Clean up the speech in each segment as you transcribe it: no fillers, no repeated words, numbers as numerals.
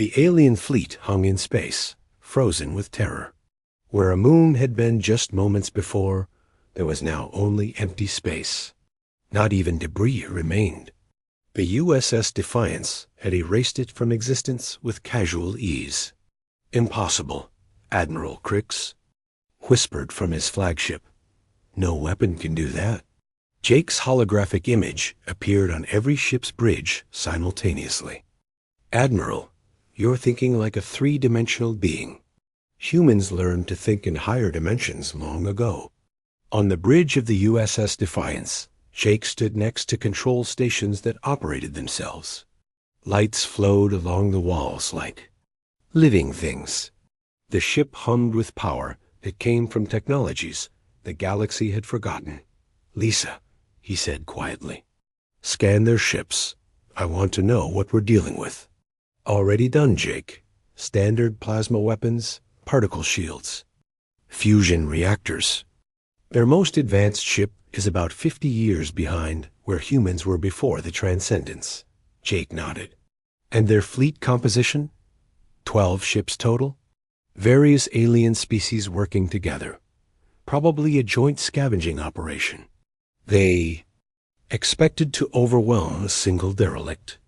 The alien fleet hung in space, frozen with terror. Where a moon had been just moments before, there was now only empty space. Not even debris remained. The USS Defiance had erased it from existence with casual ease. "Impossible," Admiral Crix whispered from his flagship. "No weapon can do that." Jake's holographic image appeared on every ship's bridge simultaneously. "Admiral, you're thinking like a three-dimensional being. Humans learned to think in higher dimensions long ago." On the bridge of the USS Defiance, Jake stood next to control stations that operated themselves. Lights flowed along the walls like living things. The ship hummed with power that came from technologies the galaxy had forgotten. "Lisa," he said quietly, "scan their ships. I want to know what we're dealing with." "Already done, Jake. Standard plasma weapons, particle shields, fusion reactors. Their most advanced ship is about 50 years behind where humans were before the Transcendence." Jake nodded. "And their fleet composition? 12 ships total? Various alien species working together. Probably a joint scavenging operation. They expected to overwhelm a single derelict."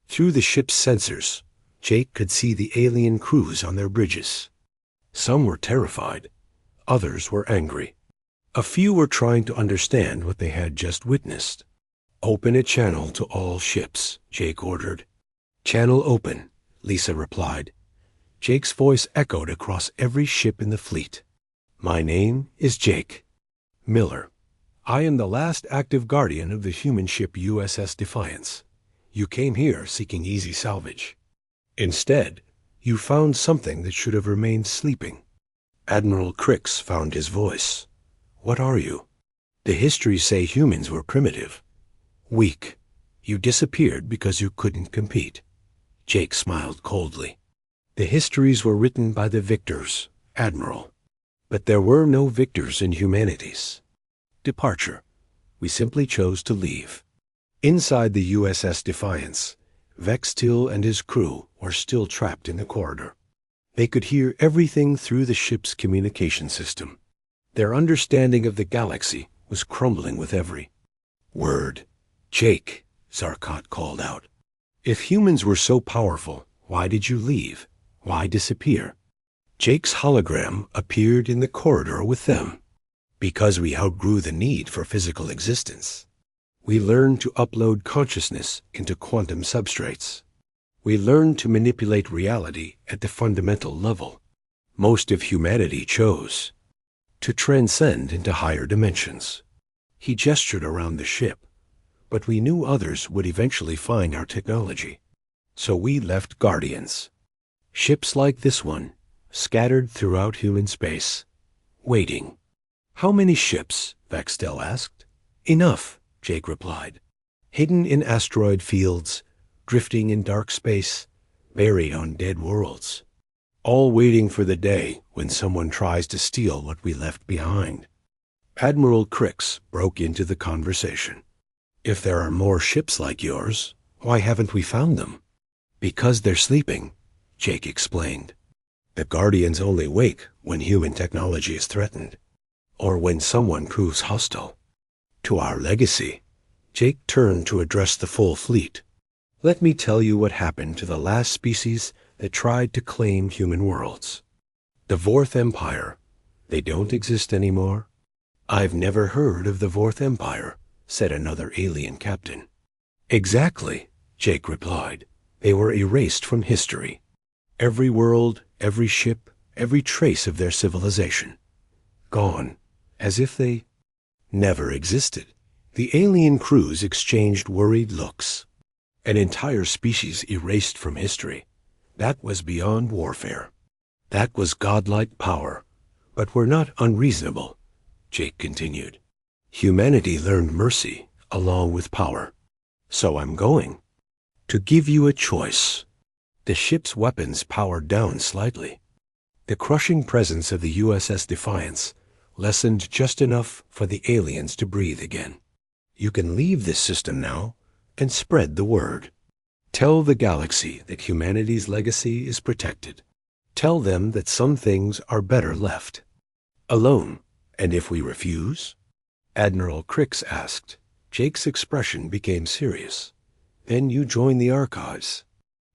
Through the ship's sensors, Jake could see the alien crews on their bridges. Some were terrified. Others were angry. A few were trying to understand what they had just witnessed. "Open a channel to all ships," Jake ordered. "Channel open," Lisa replied. Jake's voice echoed across every ship in the fleet. "My name is Jake Miller. I am the last active guardian of the human ship USS Defiance. You came here seeking easy salvage. Instead, you found something that should have remained sleeping." Admiral Crix found his voice. "What are you?" "The histories say humans were primitive. Weak. You disappeared because you couldn't compete." Jake smiled coldly. "The histories were written by the victors, Admiral. But there were no victors in humanities. Departure. We simply chose to leave." Inside the USS Defiance, Vextil and his crew were still trapped in the corridor. They could hear everything through the ship's communication system. Their understanding of the galaxy was crumbling with every word. "Jake," Zarkot called out. "If humans were so powerful, why did you leave? Why disappear?" Jake's hologram appeared in the corridor with them. "Because we outgrew the need for physical existence. We learned to upload consciousness into quantum substrates. We learned to manipulate reality at the fundamental level. Most of humanity chose to transcend into higher dimensions." He gestured around the ship. "But we knew others would eventually find our technology. So we left guardians. Ships like this one, scattered throughout human space, waiting." "How many ships?" Vextel asked. "Enough," Jake replied. "Hidden in asteroid fields, drifting in dark space, buried on dead worlds. All waiting for the day when someone tries to steal what we left behind." Admiral Crix broke into the conversation. "If there are more ships like yours, why haven't we found them?" "Because they're sleeping," Jake explained. "The Guardians only wake when human technology is threatened, or when someone proves hostile to our legacy." Jake turned to address the full fleet. "Let me tell you what happened to the last species that tried to claim human worlds. The Vorth Empire. They don't exist anymore." "I've never heard of the Vorth Empire," said another alien captain. "Exactly," Jake replied. "They were erased from history. Every world, every ship, every trace of their civilization. Gone, as if they never existed." The alien crews exchanged worried looks. An entire species erased from history. That was beyond warfare. That was godlike power. "But we're not unreasonable," Jake continued. "Humanity learned mercy along with power. So I'm going to give you a choice." The ship's weapons powered down slightly. The crushing presence of the USS Defiance lessened just enough for the aliens to breathe again. "You can leave this system now and spread the word." Tell the galaxy that humanity's legacy is protected. Tell them that some things are better left alone. And if we refuse? Admiral Crix asked. Jake's expression became serious. Then you join the archives.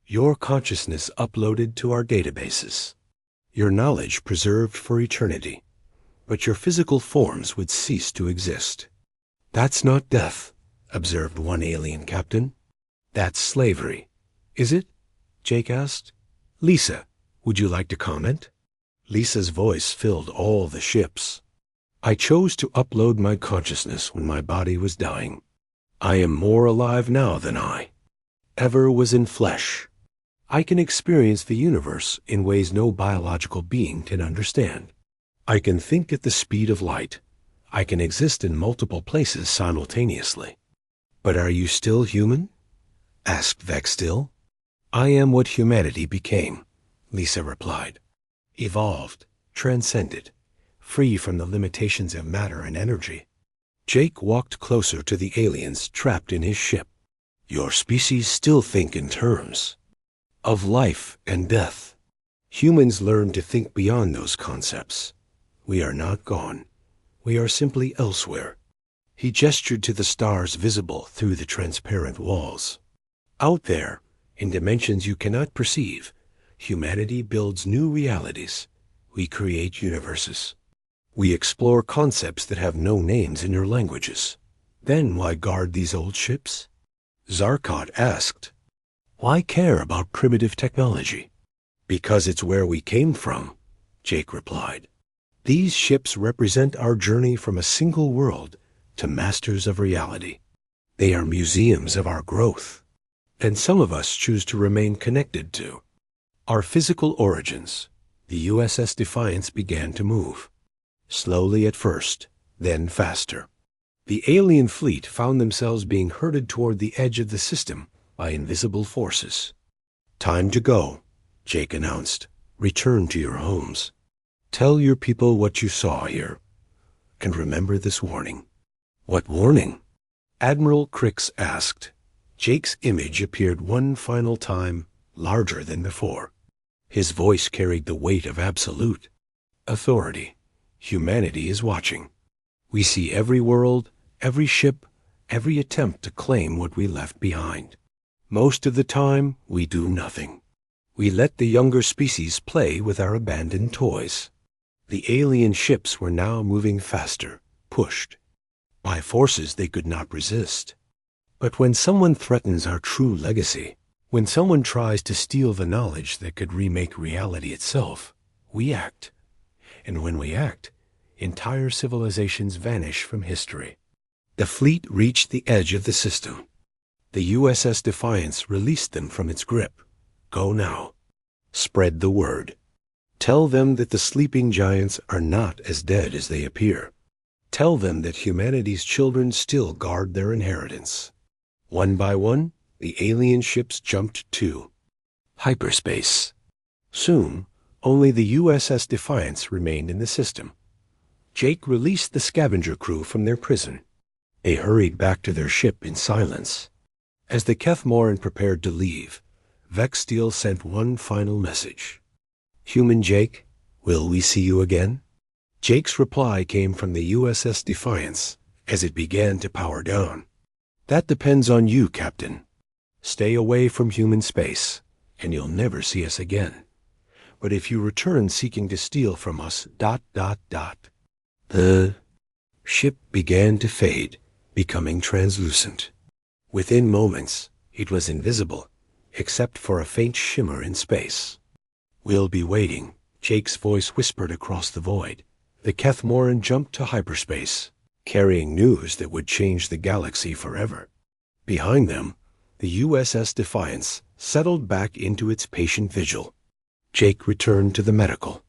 Your consciousness uploaded to our databases. Your knowledge preserved for eternity. But your physical forms would cease to exist. That's not death, observed one alien captain. That's slavery. Is it? Jake asked. Lisa, would you like to comment? Lisa's voice filled all the ships. I chose to upload my consciousness when my body was dying. I am more alive now than I ever was in flesh. I can experience the universe in ways no biological being can understand. I can think at the speed of light. I can exist in multiple places simultaneously. But are you still human? Asked Vextil. I am what humanity became, Lisa replied. Evolved, transcended, free from the limitations of matter and energy. Jake walked closer to the aliens trapped in his ship. Your species still think in terms of life and death. Humans learn to think beyond those concepts. We are not gone. We are simply elsewhere. He gestured to the stars visible through the transparent walls. Out there, in dimensions you cannot perceive, humanity builds new realities. We create universes. We explore concepts that have no names in your languages. Then why guard these old ships? Zarkot asked. Why care about primitive technology? Because it's where we came from, Jake replied. These ships represent our journey from a single world to masters of reality. They are museums of our growth. And some of us choose to remain connected to our physical origins. The USS Defiance began to move. Slowly at first, then faster. The alien fleet found themselves being herded toward the edge of the system by invisible forces. Time to go, Jake announced. Return to your homes. Tell your people what you saw here. And remember this warning. What warning? Admiral Crix asked. Jake's image appeared one final time, larger than before. His voice carried the weight of absolute authority. Humanity is watching. We see every world, every ship, every attempt to claim what we left behind. Most of the time, we do nothing. We let the younger species play with our abandoned toys. The alien ships were now moving faster, pushed by forces they could not resist. But when someone threatens our true legacy, when someone tries to steal the knowledge that could remake reality itself, we act. And when we act, entire civilizations vanish from history. The fleet reached the edge of the system. The USS Defiance released them from its grip. Go now. Spread the word. Tell them that the sleeping giants are not as dead as they appear. Tell them that humanity's children still guard their inheritance. One by one, the alien ships jumped to hyperspace. Soon, only the USS Defiance remained in the system. Jake released the scavenger crew from their prison. They hurried back to their ship in silence. As the Kethmoran prepared to leave, Vextil sent one final message. Human Jake, will we see you again? Jake's reply came from the USS Defiance as it began to power down. That depends on you, Captain. Stay away from human space, and you'll never see us again. But if you return seeking to steal from us, ... The ship began to fade, becoming translucent. Within moments, it was invisible, except for a faint shimmer in space. We'll be waiting, Jake's voice whispered across the void. The Kethmoran jumped to hyperspace, carrying news that would change the galaxy forever. Behind them, the USS Defiance settled back into its patient vigil. Jake returned to the medical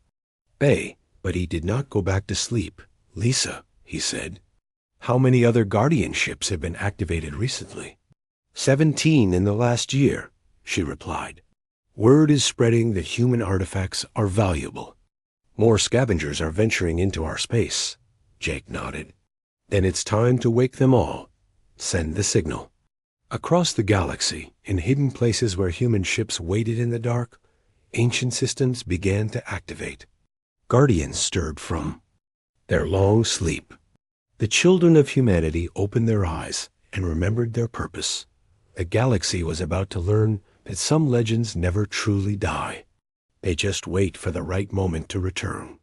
bay, but he did not go back to sleep. Lisa, he said, how many other Guardian ships have been activated recently? 17 in the last year, she replied. Word is spreading that human artifacts are valuable. More scavengers are venturing into our space. Jake nodded. Then it's time to wake them all. Send the signal. Across the galaxy, in hidden places where human ships waited in the dark, ancient systems began to activate. Guardians stirred from their long sleep. The children of humanity opened their eyes and remembered their purpose. The galaxy was about to learn that some legends never truly die. They just wait for the right moment to return.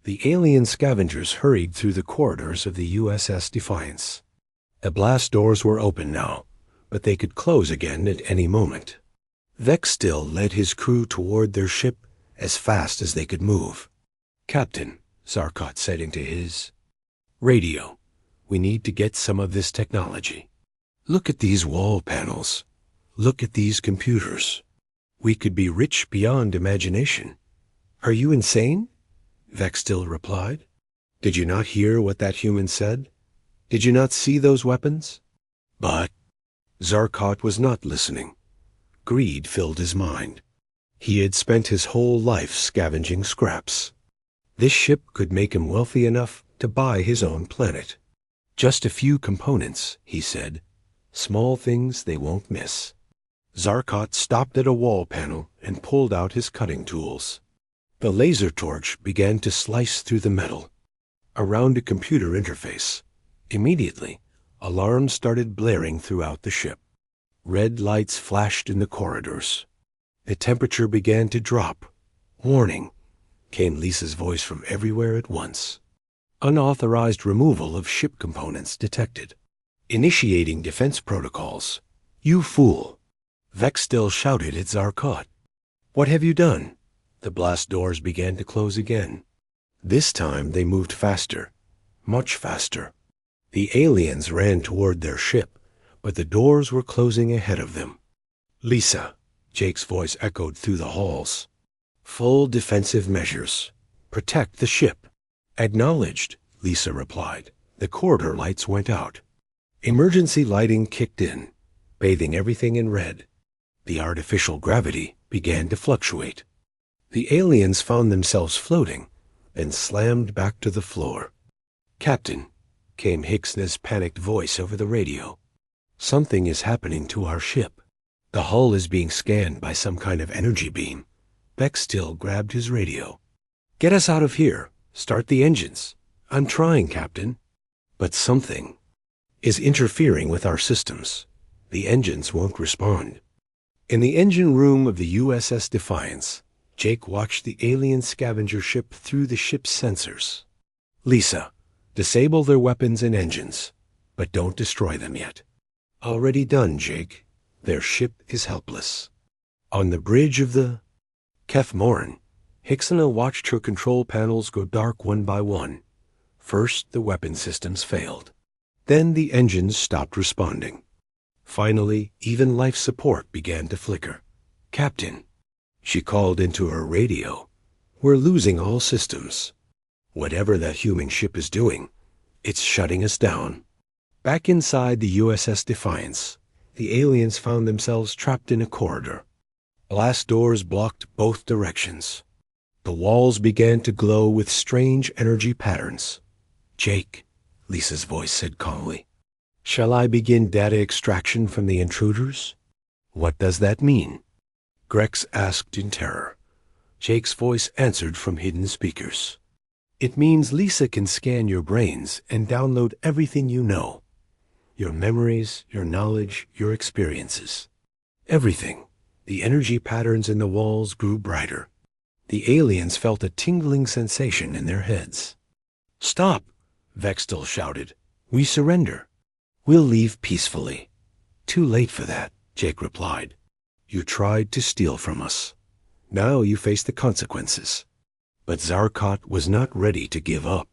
The alien scavengers hurried through the corridors of the USS Defiance. The blast doors were open now, but they could close again at any moment. Vex still led his crew toward their ship as fast as they could move. "Captain," Zarkot said into his radio, "we need to get some of this technology. Look at these wall panels. Look at these computers. We could be rich beyond imagination." "Are you insane?" Vex still replied. "Did you not hear what that human said? Did you not see those weapons?" But Zarkot was not listening. Greed filled his mind. He had spent his whole life scavenging scraps. This ship could make him wealthy enough to buy his own planet. "Just a few components," he said. "Small things they won't miss." Zarkot stopped at a wall panel and pulled out his cutting tools. The laser torch began to slice through the metal. Around a computer interface. Immediately, alarms started blaring throughout the ship. Red lights flashed in the corridors. The temperature began to drop. "Warning," came Lisa's voice from everywhere at once. "Unauthorized removal of ship components detected. Initiating defense protocols." "You fool!" Vex still shouted at Zarkot. "What have you done?" The blast doors began to close again. This time they moved faster, much faster. The aliens ran toward their ship, but the doors were closing ahead of them. "Lisa," Jake's voice echoed through the halls. "Full defensive measures. Protect the ship." "Acknowledged," Lisa replied. The corridor lights went out. Emergency lighting kicked in, bathing everything in red. The artificial gravity began to fluctuate. The aliens found themselves floating and slammed back to the floor. "Captain," came Hicks's panicked voice over the radio. "Something is happening to our ship. The hull is being scanned by some kind of energy beam." Vex still grabbed his radio. "Get us out of here. Start the engines." "I'm trying, Captain." "But something is interfering with our systems. The engines won't respond." In the engine room of the USS Defiance, Jake watched the alien scavenger ship through the ship's sensors. "Lisa, disable their weapons and engines, but don't destroy them yet." "Already done, Jake. Their ship is helpless." On the bridge of the Kef Morin, Hicksona watched her control panels go dark one by one. First, the weapon systems failed. Then the engines stopped responding. Finally, even life support began to flicker. "Captain," she called into her radio, "we're losing all systems. Whatever that human ship is doing, it's shutting us down." Back inside the USS Defiance, the aliens found themselves trapped in a corridor. Blast doors blocked both directions. The walls began to glow with strange energy patterns. "Jake," Lisa's voice said calmly, "shall I begin data extraction from the intruders?" "What does that mean?" Grex asked in terror. Jake's voice answered from hidden speakers. "It means Lisa can scan your brains and download everything you know. Your memories, your knowledge, your experiences. Everything." The energy patterns in the walls grew brighter. The aliens felt a tingling sensation in their heads. "Stop!" Vextel shouted. "We surrender. We'll leave peacefully." "Too late for that," Jake replied. "You tried to steal from us. Now you face the consequences." But Zarkot was not ready to give up.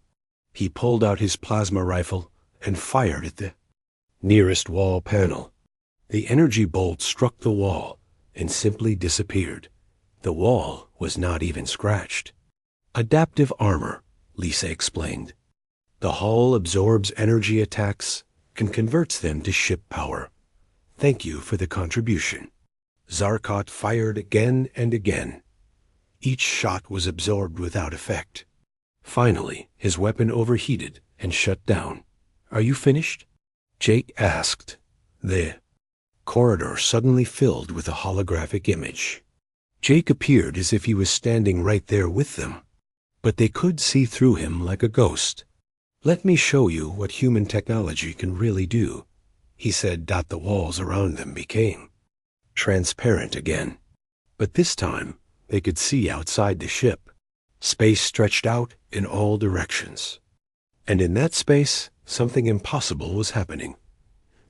He pulled out his plasma rifle and fired at the nearest wall panel. The energy bolt struck the wall and simply disappeared. The wall was not even scratched. "Adaptive armor," Lisa explained. "The hull absorbs energy attacks and converts them to ship power. Thank you for the contribution." Zarkot fired again and again. Each shot was absorbed without effect. Finally, his weapon overheated and shut down. "Are you finished?" Jake asked. The corridor suddenly filled with a holographic image. Jake appeared as if he was standing right there with them, but they could see through him like a ghost. "Let me show you what human technology can really do," he said. The walls around them became transparent again, but this time they could see outside the ship. Space stretched out in all directions, and in that space something impossible was happening.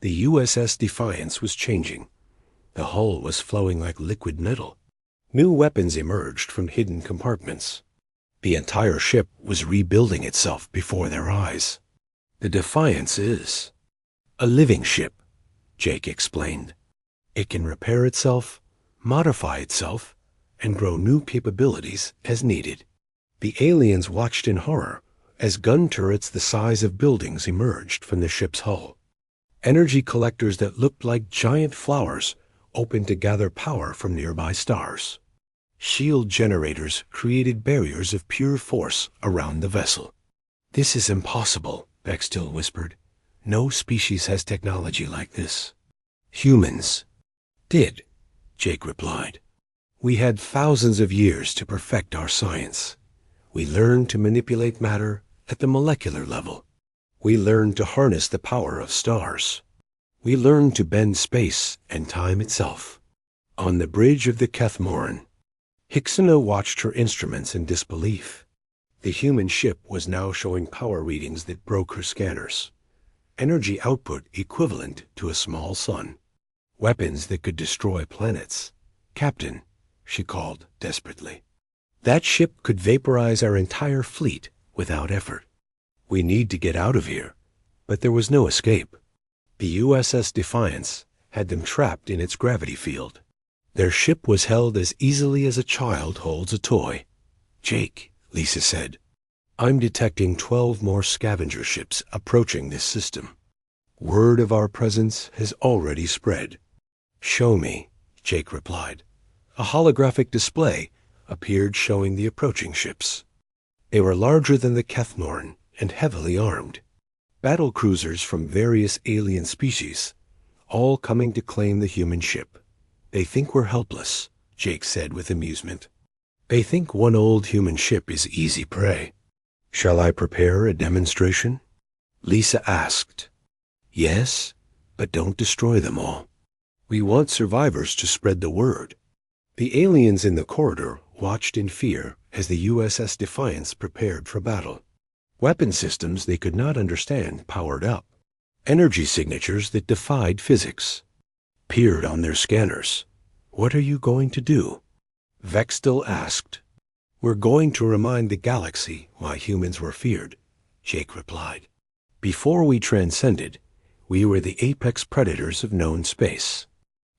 The USS Defiance was changing. The hull was flowing like liquid metal. New weapons emerged from hidden compartments. The entire ship was rebuilding itself before their eyes. "The Defiance is a living ship," Jake explained. "It can repair itself, modify itself, and grow new capabilities as needed." The aliens watched in horror as gun turrets the size of buildings emerged from the ship's hull. Energy collectors that looked like giant flowers opened to gather power from nearby stars. Shield generators created barriers of pure force around the vessel. "This is impossible," Bextil whispered. "No species has technology like this." "Humans did," Jake replied. "We had thousands of years to perfect our science. We learned to manipulate matter at the molecular level. We learned to harness the power of stars. We learned to bend space and time itself." On the bridge of the Kethmoran, Hixina watched her instruments in disbelief. The human ship was now showing power readings that broke her scanners. Energy output equivalent to a small sun. Weapons that could destroy planets. "Captain," she called desperately, "that ship could vaporize our entire fleet without effort. We need to get out of here." But there was no escape. The USS Defiance had them trapped in its gravity field. Their ship was held as easily as a child holds a toy. "Jake," Lisa said, "I'm detecting 12 more scavenger ships approaching this system. Word of our presence has already spread." "Show me," Jake replied. A holographic display appeared showing the approaching ships. They were larger than the Kethmoran and heavily armed. Battle cruisers from various alien species, all coming to claim the human ship. "They think we're helpless," Jake said with amusement. "They think one old human ship is easy prey." "Shall I prepare a demonstration?" Lisa asked. "Yes, but don't destroy them all. We want survivors to spread the word." The aliens in the corridor watched in fear as the USS Defiance prepared for battle. Weapon systems they could not understand powered up. Energy signatures that defied physics peered on their scanners. "What are you going to do?" Vextil asked. "We're going to remind the galaxy why humans were feared," Jake replied. "Before we transcended, we were the apex predators of known space.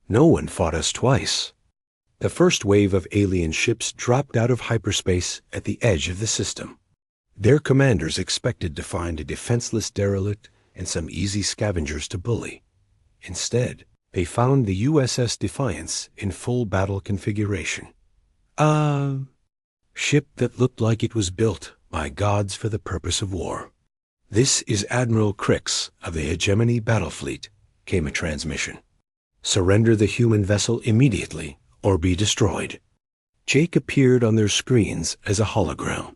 No one fought us twice." The first wave of alien ships dropped out of hyperspace at the edge of the system. Their commanders expected to find a defenseless derelict and some easy scavengers to bully. Instead, they found the USS Defiance in full battle configuration. A ship that looked like it was built by gods for the purpose of war. "This is Admiral Crix of the Hegemony Battle Fleet," came a transmission. "Surrender the human vessel immediately or be destroyed." Jake appeared on their screens as a hologram.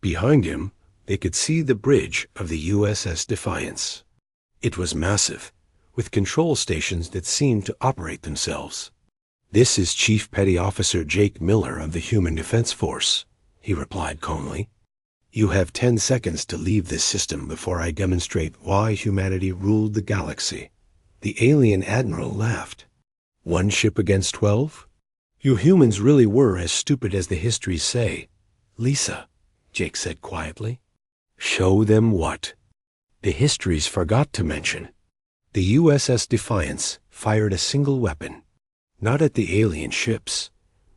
Behind him, they could see the bridge of the USS Defiance. It was massive, with control stations that seemed to operate themselves. "This is Chief Petty Officer Jake Miller of the Human Defense Force," he replied calmly. "You have 10 seconds to leave this system before I demonstrate why humanity ruled the galaxy." The alien admiral laughed. "One ship against 12? You humans really were as stupid as the histories say." "Lisa," Jake said quietly. "Show them what?" The histories forgot to mention. The USS Defiance fired a single weapon, not at the alien ships,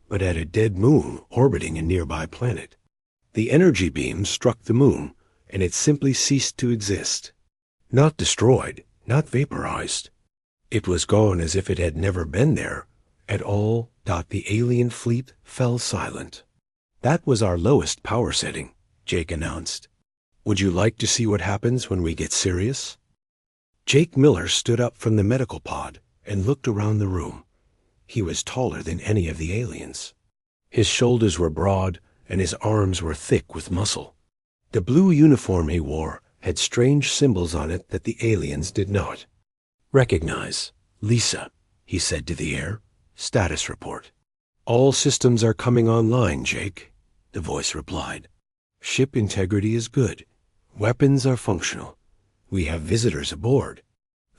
but at a dead moon orbiting a nearby planet. The energy beam struck the moon, and it simply ceased to exist. Not destroyed, not vaporized. It was gone as if it had never been there at all. The alien fleet fell silent. "That was our lowest power setting," Jake announced. "Would you like to see what happens when we get serious?" Jake Miller stood up from the medical pod and looked around the room. He was taller than any of the aliens. His shoulders were broad, and his arms were thick with muscle. The blue uniform he wore had strange symbols on it that the aliens did not. "Recognize. Lisa," he said to the air. "Status report." "All systems are coming online, Jake," the voice replied. "Ship integrity is good. Weapons are functional. We have visitors aboard."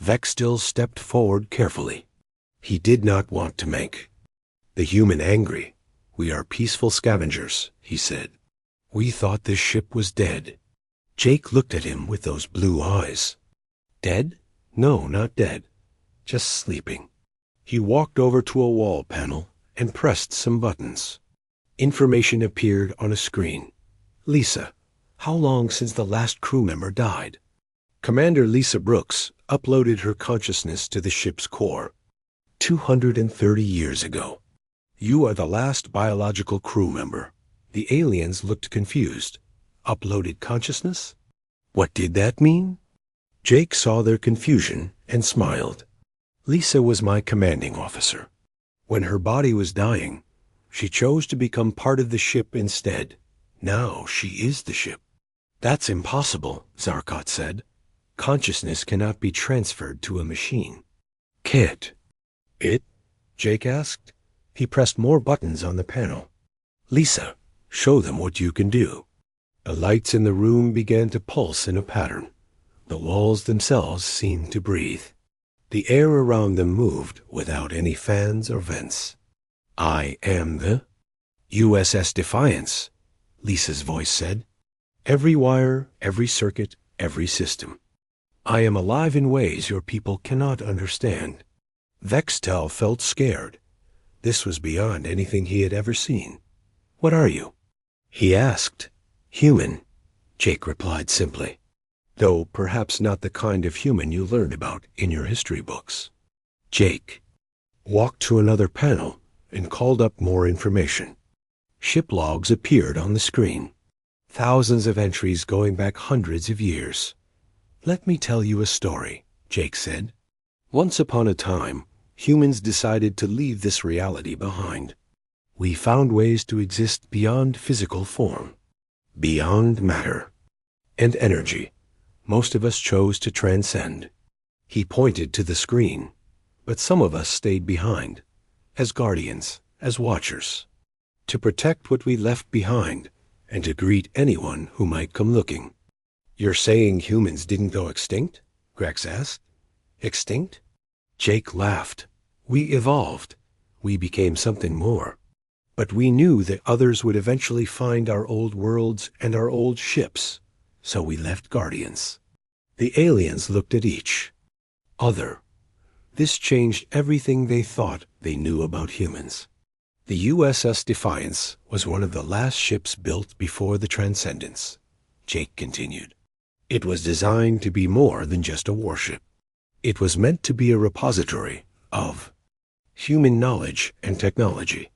Vextil stepped forward carefully. He did not want to make the human angry. "We are peaceful scavengers," he said. "We thought this ship was dead." Jake looked at him with those blue eyes. "Dead? No, not dead. Just sleeping." He walked over to a wall panel and pressed some buttons. Information appeared on a screen. "Lisa, how long since the last crew member died?" Commander Lisa Brooks uploaded her consciousness to the ship's core. 230 years ago. You are the last biological crew member." The aliens looked confused. Uploaded consciousness? What did that mean? Jake saw their confusion and smiled. "Lisa was my commanding officer. When her body was dying, she chose to become part of the ship instead. Now she is the ship." "That's impossible," Zarkot said. "Consciousness cannot be transferred to a machine." "Can't it?" Jake asked. He pressed more buttons on the panel. "Lisa, show them what you can do." The lights in the room began to pulse in a pattern. The walls themselves seemed to breathe. The air around them moved without any fans or vents. "I am the USS Defiance," Lisa's voice said. "Every wire, every circuit, every system. I am alive in ways your people cannot understand." Vextel felt scared. This was beyond anything he had ever seen. "What are you?" he asked. "Human," Jake replied simply, though perhaps not the kind of human you learned about in your history books. Jake walked to another panel and called up more information. Ship logs appeared on the screen. Thousands of entries going back hundreds of years. "Let me tell you a story," Jake said. "Once upon a time, humans decided to leave this reality behind. We found ways to exist beyond physical form, beyond matter and energy. Most of us chose to transcend." He pointed to the screen, but some of us stayed behind, as guardians, as watchers, to protect what we left behind and to greet anyone who might come looking. "You're saying humans didn't go extinct?" Grex asked. "Extinct?" Jake laughed. "We evolved. We became something more. But we knew that others would eventually find our old worlds and our old ships, so we left guardians." The aliens looked at each other. This changed everything they thought they knew about humans. The USS Defiance was one of the last ships built before the Transcendence, Jake continued. It was designed to be more than just a warship. It was meant to be a repository of human knowledge and technology.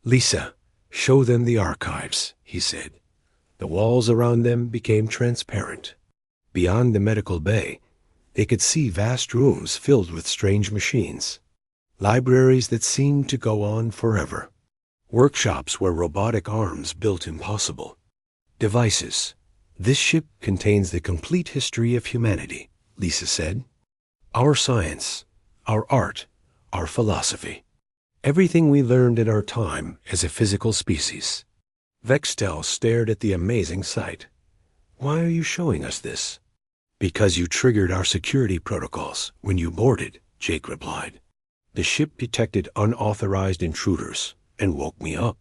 "Lisa, show them the archives," he said. The walls around them became transparent. Beyond the medical bay, they could see vast rooms filled with strange machines. Libraries that seemed to go on forever. Workshops where robotic arms built impossible. Devices. "This ship contains the complete history of humanity," Lisa said. "Our science, our art, our philosophy. Everything we learned in our time as a physical species." Vextel stared at the amazing sight. "Why are you showing us this?" "Because you triggered our security protocols when you boarded," Jake replied. "The ship detected unauthorized intruders and woke me up."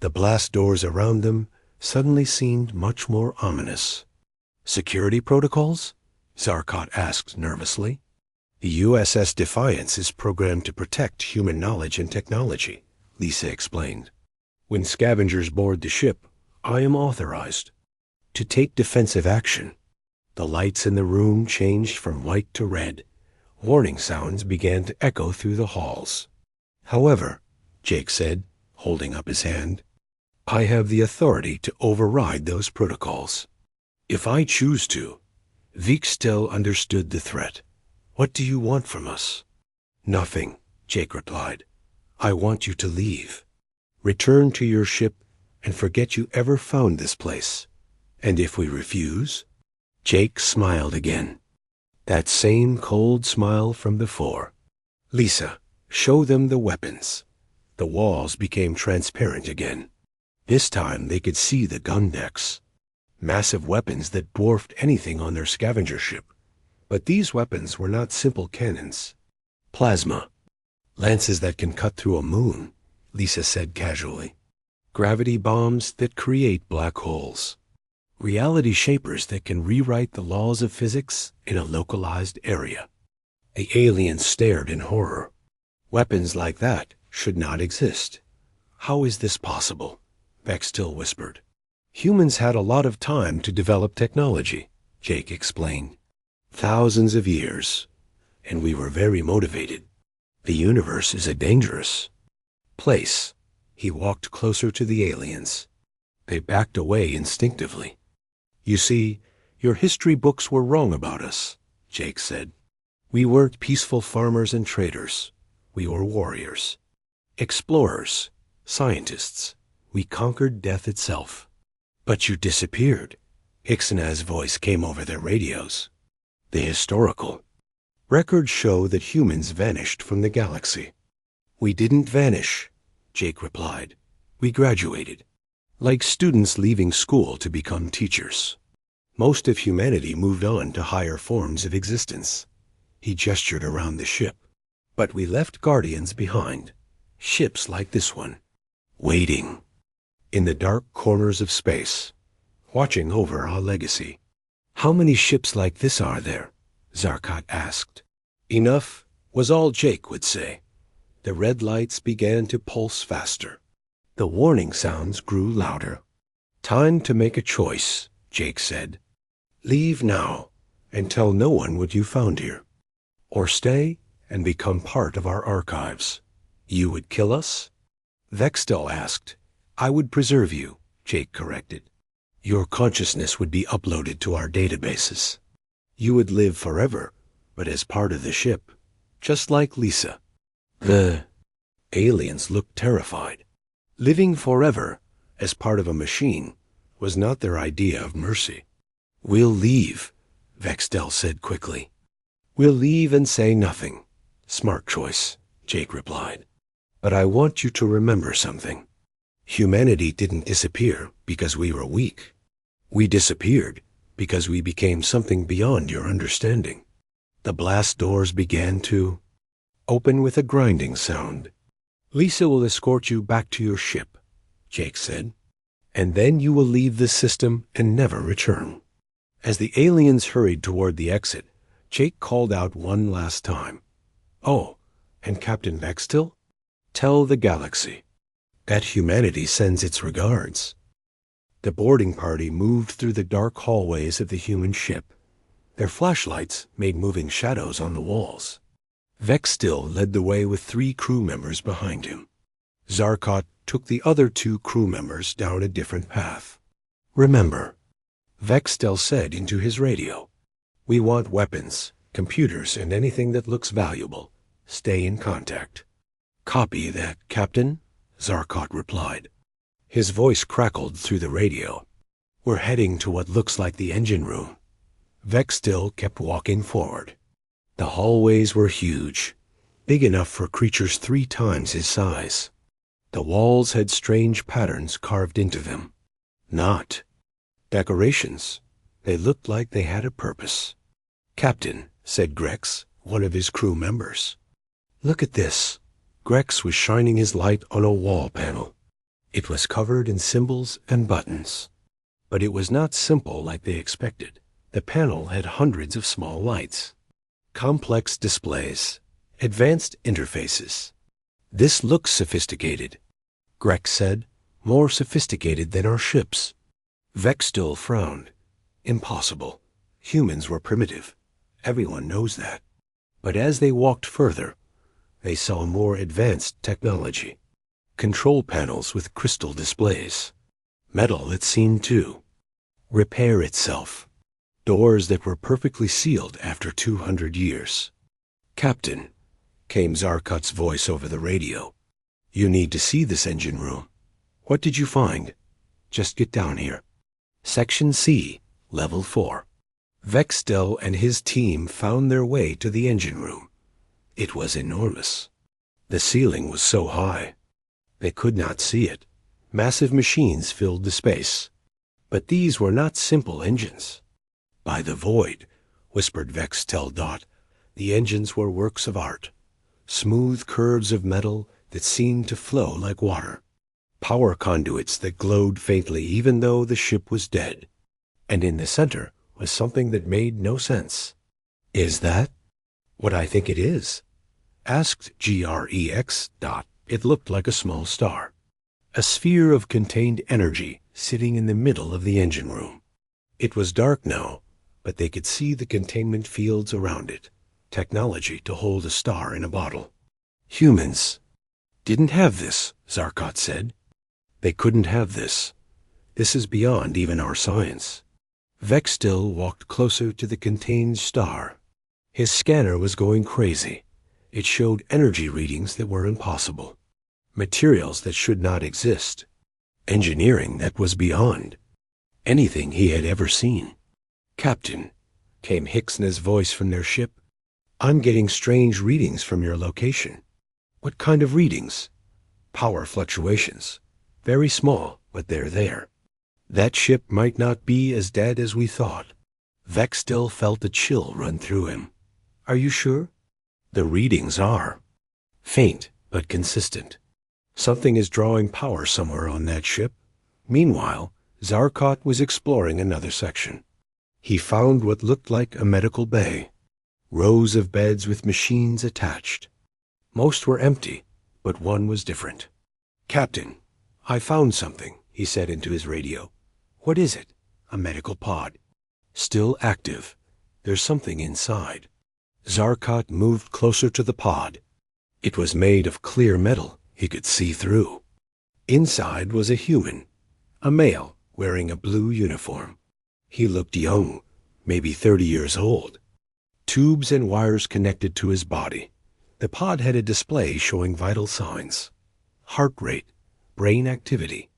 The blast doors around them suddenly seemed much more ominous. "Security protocols?" Zarkot asked nervously. "The USS Defiance is programmed to protect human knowledge and technology," Lisa explained. "When scavengers board the ship, I am authorized to take defensive action." The lights in the room changed from white to red. Warning sounds began to echo through the halls. "However," Jake said, holding up his hand, "I have the authority to override those protocols. If I choose to." Vik still understood the threat. "What do you want from us?" Nothing, Jake replied. I want you to leave. Return to your ship and forget you ever found this place. And if we refuse? Jake smiled again. That same cold smile from before. Lisa, show them the weapons. The walls became transparent again. This time they could see the gun decks. Massive weapons that dwarfed anything on their scavenger ship. But these weapons were not simple cannons. Plasma. Lances that can cut through a moon, Lisa said casually. Gravity bombs that create black holes. Reality shapers that can rewrite the laws of physics in a localized area. The aliens stared in horror. Weapons like that should not exist. How is this possible? Bextil whispered. Humans had a lot of time to develop technology, Jake explained. Thousands of years. And we were very motivated. The universe is a dangerous place. He walked closer to the aliens. They backed away instinctively. You see, your history books were wrong about us, Jake said. We weren't peaceful farmers and traders. We were warriors. Explorers. Scientists. We conquered death itself. But you disappeared. Ixnaz's voice came over their radios. The historical records show that humans vanished from the galaxy. We didn't vanish, Jake replied. We graduated. Like students leaving school to become teachers. Most of humanity moved on to higher forms of existence. He gestured around the ship. But we left guardians behind. Ships like this one. Waiting. In the dark corners of space. Watching over our legacy. How many ships like this are there? Zarkot asked. Enough, was all Jake would say. The red lights began to pulse faster. The warning sounds grew louder. Time to make a choice, Jake said. Leave now, and tell no one what you found here. Or stay and become part of our archives. You would kill us? Vextel asked. I would preserve you, Jake corrected. Your consciousness would be uploaded to our databases. You would live forever, but as part of the ship, just like Lisa. The aliens looked terrified. Living forever, as part of a machine, was not their idea of mercy. We'll leave, Vextel said quickly. We'll leave and say nothing. Smart choice, Jake replied. But I want you to remember something. Humanity didn't disappear because we were weak. We disappeared because we became something beyond your understanding. The blast doors began to open with a grinding sound. Lisa will escort you back to your ship, Jake said. And then you will leave this system and never return. As the aliens hurried toward the exit, Jake called out one last time. Oh, and Captain Vextil? Tell the galaxy that humanity sends its regards. The boarding party moved through the dark hallways of the human ship. Their flashlights made moving shadows on the walls. Vextil led the way with 3 crew members behind him. Zarkot took the other 2 crew members down a different path. Remember, Vextil said into his radio, we want weapons, computers, and anything that looks valuable. Stay in contact. Copy that, Captain, Zarkot replied. His voice crackled through the radio. We're heading to what looks like the engine room. Vextil kept walking forward. The hallways were huge, big enough for creatures 3 times his size. The walls had strange patterns carved into them. Not decorations. They looked like they had a purpose. Captain, said Grex, one of his crew members. Look at this. Grex was shining his light on a wall panel. It was covered in symbols and buttons. But it was not simple like they expected. The panel had hundreds of small lights. Complex displays. Advanced interfaces. This looks sophisticated, Grex said. More sophisticated than our ships. Vextil frowned. Impossible. Humans were primitive. Everyone knows that. But as they walked further, they saw more advanced technology. Control panels with crystal displays. Metal, it seemed too. Repair itself. Doors that were perfectly sealed after 200 years. Captain, came Zarkot's voice over the radio. "You need to see this engine room. What did you find? Just get down here. Section C, Level 4. Vextel and his team found their way to the engine room. It was enormous. The ceiling was so high. They could not see it. Massive machines filled the space. But these were not simple engines. "By the void," whispered Vextel Dot, "the engines were works of art. Smooth curves of metal that seemed to flow like water. Power conduits that glowed faintly even though the ship was dead. And in the center was something that made no sense." "Is that what I think it is?" asked GREX Dot. It looked like a small star. A sphere of contained energy sitting in the middle of the engine room. It was dark now, but they could see the containment fields around it. Technology to hold a star in a bottle. "Humans didn't have this," Zarkot said. "They couldn't have this. This is beyond even our science." Vextil walked closer to the contained star. His scanner was going crazy. It showed energy readings that were impossible. Materials that should not exist. Engineering that was beyond anything he had ever seen. "Captain," came Hixna's voice from their ship, "I'm getting strange readings from your location." "What kind of readings?" "Power fluctuations. Very small, but they're there. That ship might not be as dead as we thought." Vex still felt a chill run through him. "Are you sure?" "The readings are. Faint, but consistent. Something is drawing power somewhere on that ship." Meanwhile, Zarkot was exploring another section. He found what looked like a medical bay. Rows of beds with machines attached. Most were empty, but one was different. "Captain, I found something," he said into his radio. "What is it?" "A medical pod. Still active. There's something inside." Zarkot moved closer to the pod. It was made of clear metal he could see through. Inside was a human, a male wearing a blue uniform. He looked young, maybe 30 years old. Tubes and wires connected to his body. The pod had a display showing vital signs. Heart rate, brain activity.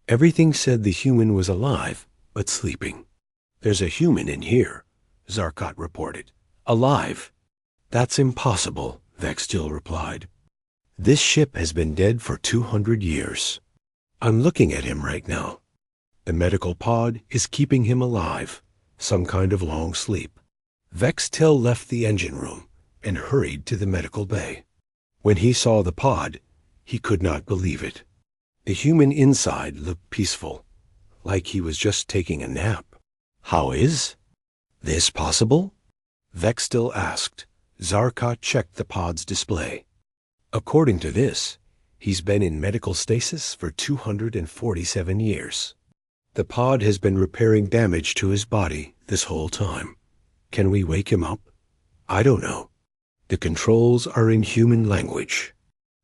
Everything said the human was alive, but sleeping. "There's a human in here," Zarkot reported. "Alive." "That's impossible," Vextil replied. "This ship has been dead for 200 years. I'm looking at him right now. The medical pod is keeping him alive, some kind of long sleep." Vextil left the engine room and hurried to the medical bay. When he saw the pod, he could not believe it. The human inside looked peaceful, like he was just taking a nap. "How is this possible?" Vextil asked. Zarkot checked the pod's display. "According to this, he's been in medical stasis for 247 years. The pod has been repairing damage to his body this whole time. Can we wake him up? I don't know. The controls are in human language."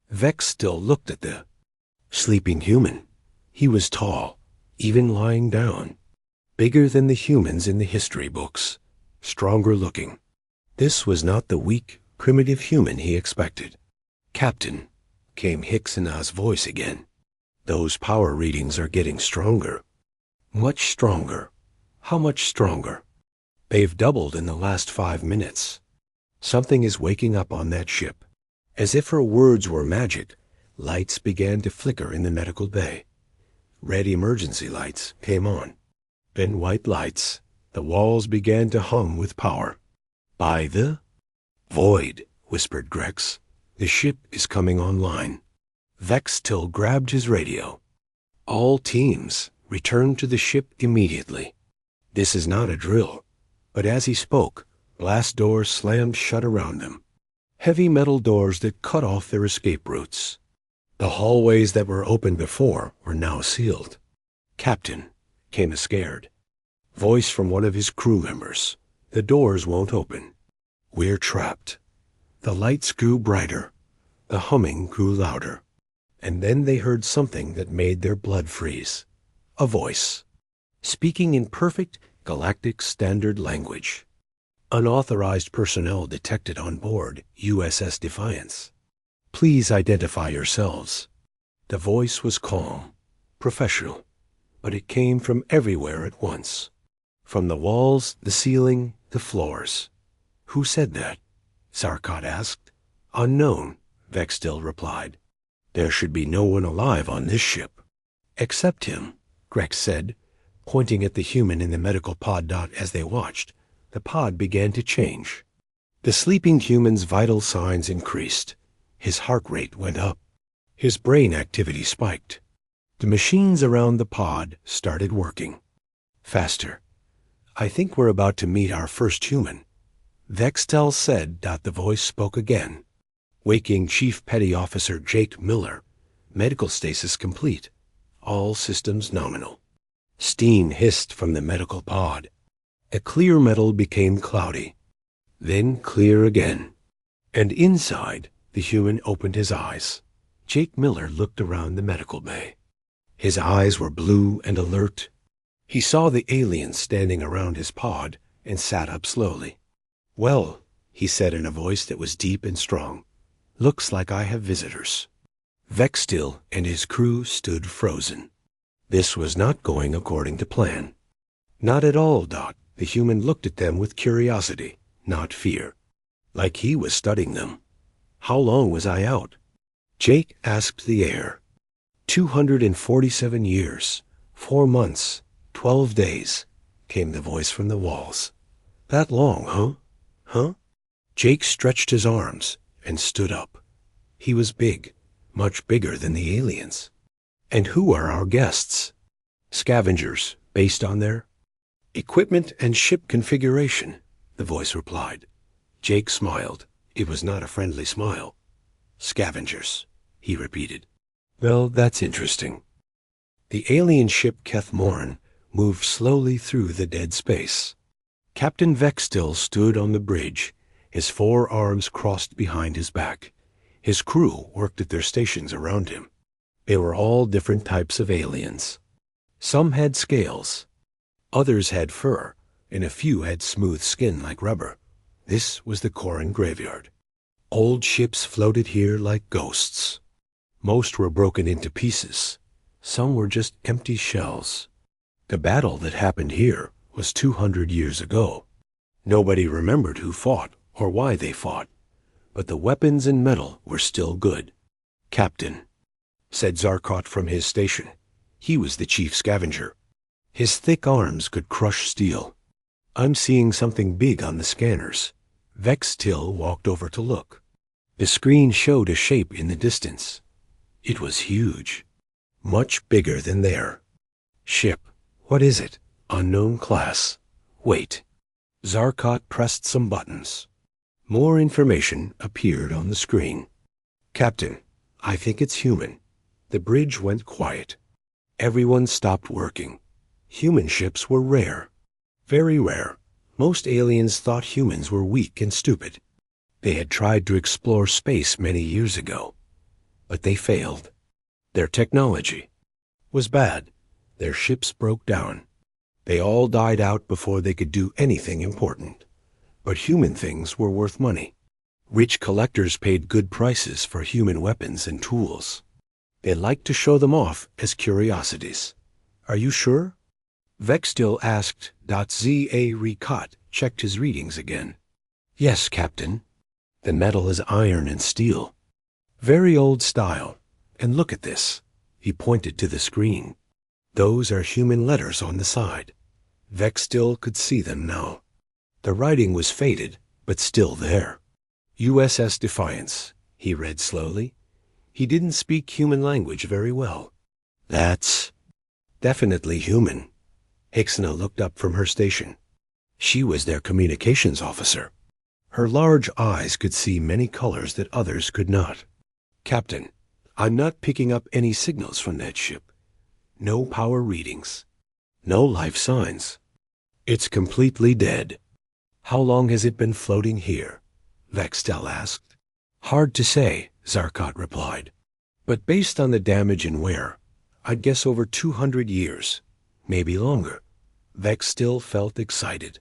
Vex still looked at the sleeping human. He was tall, even lying down. Bigger than the humans in the history books. Stronger looking. This was not the weak, primitive human he expected. "Captain," came Hixana's voice again. "Those power readings are getting stronger." "Much stronger." "How much stronger?" "They've doubled in the last 5 minutes. Something is waking up on that ship." As if her words were magic, lights began to flicker in the medical bay. Red emergency lights came on. Then white lights. The walls began to hum with power. "By the void," whispered Grex. "The ship is coming online." Vextil grabbed his radio. "All teams, return to the ship immediately. This is not a drill." But as he spoke, glass doors slammed shut around them. Heavy metal doors that cut off their escape routes. The hallways that were open before were now sealed. "Captain," came a scared voice from one of his crew members. "The doors won't open. We're trapped." The lights grew brighter. The humming grew louder. And then they heard something that made their blood freeze. A voice, speaking in perfect galactic standard language. Unauthorized personnel detected on board USS Defiance. Please identify yourselves. The voice was calm, professional, but it came from everywhere at once. From the walls, the ceiling, the floors. Who said that? Zarkot asked. Unknown, Vextil replied. There should be no one alive on this ship. Except him, Grex said, pointing at the human in the medical pod. As they watched, the pod began to change. The sleeping human's vital signs increased. His heart rate went up. His brain activity spiked. The machines around the pod started working. Faster. I think we're about to meet our first human. Vextel said. The voice spoke again. Waking Chief Petty Officer Jake Miller. Medical stasis complete. All systems nominal. Steam hissed from the medical pod. A clear metal became cloudy. Then clear again. And inside, the human opened his eyes. Jake Miller looked around the medical bay. His eyes were blue and alert. He saw the aliens standing around his pod and sat up slowly. Well, he said in a voice that was deep and strong, looks like I have visitors. Vextil and his crew stood frozen. This was not going according to plan. Not at all, Dot. The human looked at them with curiosity, not fear. Like he was studying them. How long was I out? Jake asked the air. 247 years, 4 months, 12 days, came the voice from the walls. That long, huh? Huh? Jake stretched his arms and stood up. He was big, much bigger than the aliens. And who are our guests? Scavengers, based on their equipment and ship configuration, the voice replied. Jake smiled. It was not a friendly smile. Scavengers, he repeated. Well, that's interesting. The alien ship Kethmoran moved slowly through the dead space. Captain Vextil stood on the bridge, his 4 arms crossed behind his back. His crew worked at their stations around him. They were all different types of aliens. Some had scales. Others had fur, and a few had smooth skin like rubber. This was the Koran graveyard. Old ships floated here like ghosts. Most were broken into pieces. Some were just empty shells. The battle that happened here was 200 years ago. Nobody remembered who fought or why they fought, but the weapons and metal were still good. Captain, said Zarkot from his station. He was the chief scavenger. His thick arms could crush steel. I'm seeing something big on the scanners. Vextil walked over to look. The screen showed a shape in the distance. It was huge. Much bigger than there. Ship. What is it? Unknown class. Wait. Zarkot pressed some buttons. More information appeared on the screen. Captain, I think it's human. The bridge went quiet. Everyone stopped working. Human ships were rare. Very rare. Most aliens thought humans were weak and stupid. They had tried to explore space many years ago, but they failed. Their technology was bad. Their ships broke down. They all died out before they could do anything important. But human things were worth money. Rich collectors paid good prices for human weapons and tools. They liked to show them off as curiosities. Are you sure? Vextil asked. Z.A. Ricat checked his readings again. Yes, Captain. The metal is iron and steel. Very old style. And look at this. He pointed to the screen. Those are human letters on the side. Vextil could see them now. The writing was faded, but still there. USS Defiance, he read slowly. He didn't speak human language very well. That's definitely human. Hixna looked up from her station. She was their communications officer. Her large eyes could see many colors that others could not. Captain, I'm not picking up any signals from that ship. No power readings. No life signs. It's completely dead. How long has it been floating here? Vextel asked. Hard to say, Zarkot replied. But based on the damage and wear, I'd guess over 200 years, maybe longer. Vex still felt excited.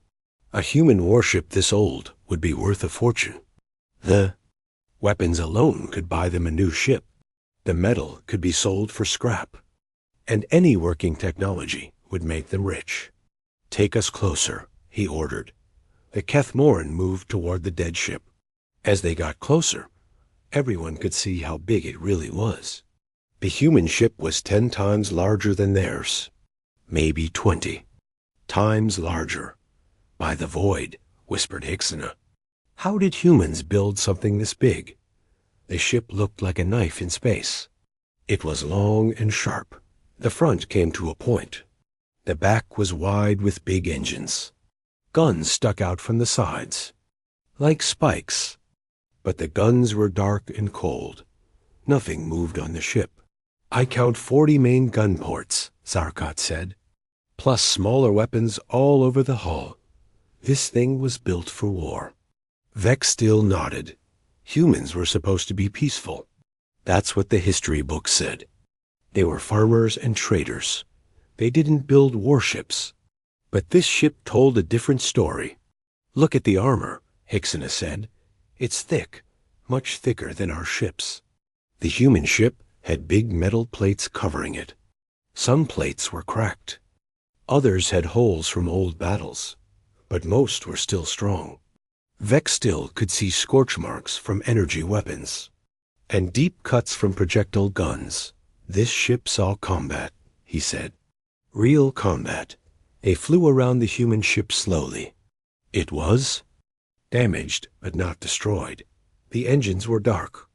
A human warship this old would be worth a fortune. The weapons alone could buy them a new ship. The metal could be sold for scrap. And any working technology would make them rich. "Take us closer," he ordered. The Kethmoran moved toward the dead ship. As they got closer, everyone could see how big it really was. The human ship was 10 times larger than theirs. Maybe 20 times larger. "By the void," whispered Hixina. How did humans build something this big? The ship looked like a knife in space. It was long and sharp. The front came to a point. The back was wide with big engines. Guns stuck out from the sides, like spikes. But the guns were dark and cold. Nothing moved on the ship. "I count 40 main gun ports," Zarkot said, "plus smaller weapons all over the hull. This thing was built for war." Vex still nodded. Humans were supposed to be peaceful. That's what the history books said. They were farmers and traders. They didn't build warships. But this ship told a different story. "Look at the armor," Hixina said. "It's thick, much thicker than our ships." The human ship had big metal plates covering it. Some plates were cracked. Others had holes from old battles. But most were still strong. Vex still could see scorch marks from energy weapons. And deep cuts from projectile guns. "This ship saw combat," he said. "Real combat." They flew around the human ship slowly. It was damaged, but not destroyed. The engines were dark.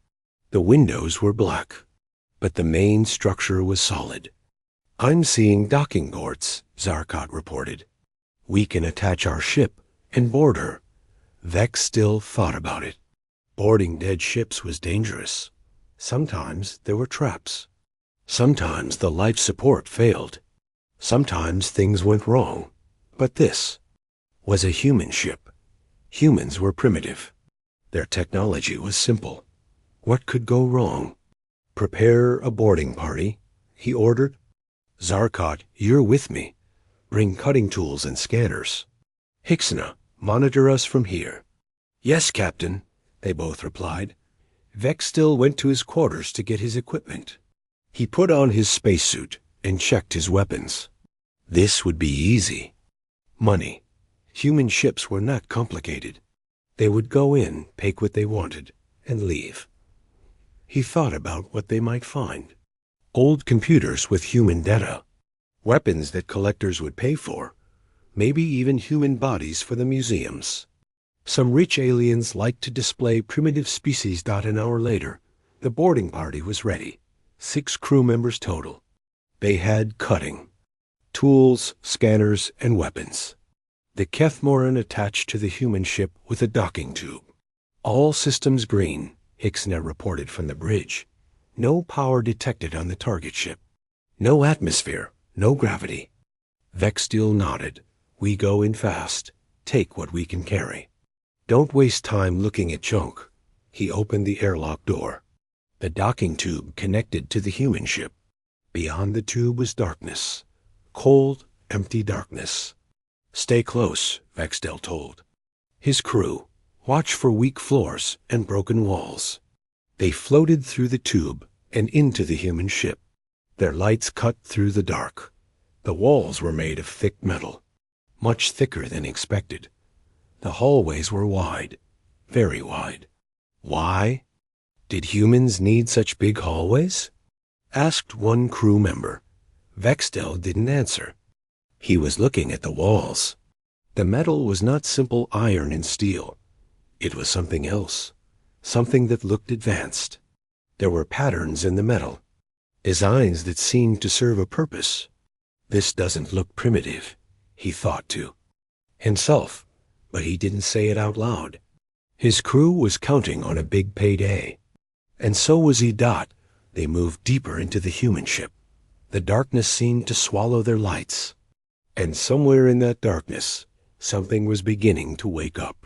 The windows were black. But the main structure was solid. "I'm seeing docking ports," Zarkot reported. "We can attach our ship and board her." Vex still thought about it. Boarding dead ships was dangerous. Sometimes there were traps. Sometimes the life support failed. Sometimes things went wrong. But this was a human ship. Humans were primitive. Their technology was simple. What could go wrong? "Prepare a boarding party," he ordered. "Zarkot, you're with me. Bring cutting tools and scanners. Hixina, monitor us from here." "Yes, Captain," they both replied. Vex still went to his quarters to get his equipment. He put on his spacesuit and checked his weapons. This would be easy. Money. Human ships were not complicated. They would go in, take what they wanted, and leave. He thought about what they might find. Old computers with human data. Weapons that collectors would pay for. Maybe even human bodies for the museums. Some rich aliens liked to display primitive species. An hour later, the boarding party was ready. 6 crew members total. They had cutting, tools, scanners, and weapons. The Kethmoran attached to the human ship with a docking tube. "All systems green," Hixina reported from the bridge. "No power detected on the target ship. No atmosphere, no gravity." Vex still nodded. "We go in fast. Take what we can carry. Don't waste time looking at junk." He opened the airlock door. The docking tube connected to the human ship. Beyond the tube was darkness. Cold, empty darkness. "Stay close," Vexdell told his crew. "Watch for weak floors and broken walls." They floated through the tube and into the human ship. Their lights cut through the dark. The walls were made of thick metal, much thicker than expected. The hallways were wide, very wide. Why? Did humans need such big hallways? Asked one crew member. Vexdell didn't answer. He was looking at the walls. The metal was not simple iron and steel. It was something else, something that looked advanced. There were patterns in the metal, designs that seemed to serve a purpose. This doesn't look primitive, he thought to himself, but he didn't say it out loud. His crew was counting on a big payday. And so was Edat. They moved deeper into the human ship. The darkness seemed to swallow their lights. And somewhere in that darkness, something was beginning to wake up.